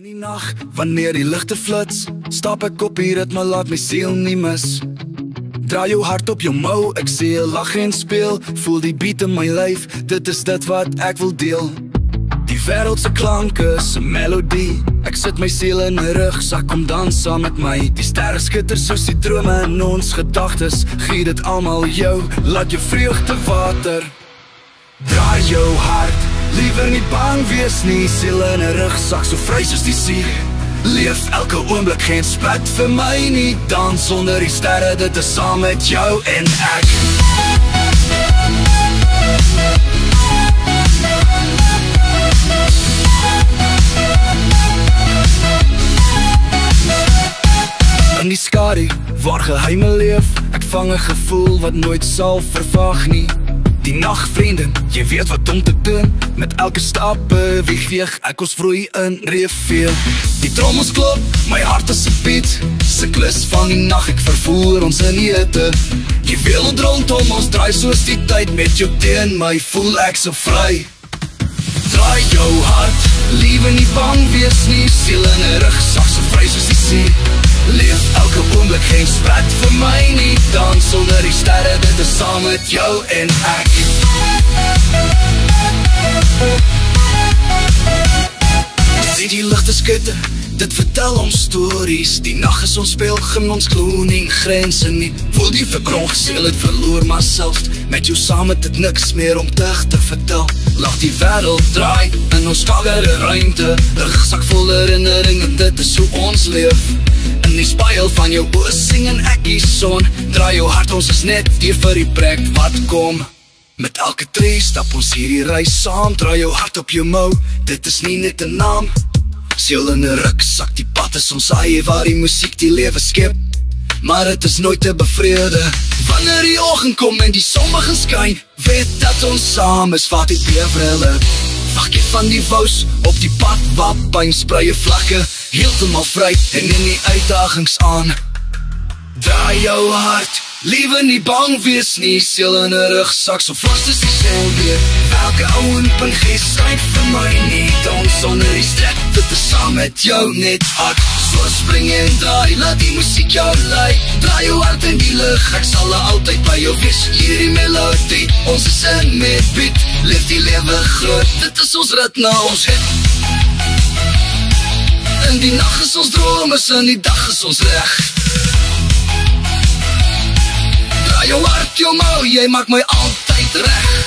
In die nacht, wanneer die lichte flits, stap ek op die ritme, laat my siel nie mis. Draai jou hart op jou mou, ek sê lach en speel. Voel die beat in my lyf, dit is dit wat ek wil deel. Die wêreldse klanke is 'n melodie. Ek sit my siel in my rugsak, kom dans saam met my. Die sterre skitter soos die drome in ons gedagtes. Gee dit almal jou, laat jou vreugde water. Draai jou hart, liewer nie bang wees nie. Siel in 'n rugsak, so vry soos die see. Leef elke oomblik, geen split vir my nie. Dans onder die sterre, dit is saam met jou en ek. In die skadu, waar geheime leef, ek vang 'n gevoel wat nooit sal vervaag nie. Die nagvrienden, jy weet wat om te doen. Met elke stap beweeg ek ons vroei in reveal. Die trommels klop, my hart is 'n beat. Siklus van die nag, ek vervoer ons in die hitte. Die wêreld rondom ons draai soos die tyd. Met jou teen my voel ek so vry. Draai jou hart, liewe nie bang wees nie. Siel in 'n rugsak, so vry soos die see. Leef elke oomblik, geen split vir my nie. Dans onder die sterre, dit is saam met jou en ek. Sien die ligte skitter, dit vertel ons stories. Die nag is ons pelgrim, ons glo nie grense nie. Voel die verkron geseel het verloor, maar selfs met jou saam het dit niks meer om te vertel. Laat die wêreld draai in ons kagere ruimte. Rugsak vol herinneringe, dit is hoe ons leef. In die spieël van jou oë sing en ek die son. Draai jou hart, ons is net hier vir die plek wat kom. Met elke tree stap ons hierdie reis saam. Draai jou hart op jou mou, dit is nie net 'n naam. Siel in 'n rugsak, die pad is ons eie, waar die musiek die lewe skep. Maar het is nooit te bevrede. Wanneer die oggend kom en die son begin skyn, weet dat ons saam is, vat die bevrille. Vakkie van die wous, op die pad waar pyn sprei je vlakke. Heeltemal vry en in die uitdagings aan. Draai jou hart, liewe nie bang wees nie. Siel in 'n rugsak, so vast is die sel weer. Elke ouenpunt gee skyn vir my nie. Dans onder die ster, dit is saam met jou net hard. So spring en draai, laat die musiek jou lei. Draai jou hart in die lug, ek sal altyd by jou wees. Hierdie melodie, ons is in met beat. Leef die lewe groot, dit is ons ritme, ons hit. In die nacht is ons dromes, in die dag is ons reg. Draai jou hart, jou mou, jy maak my altyd reg.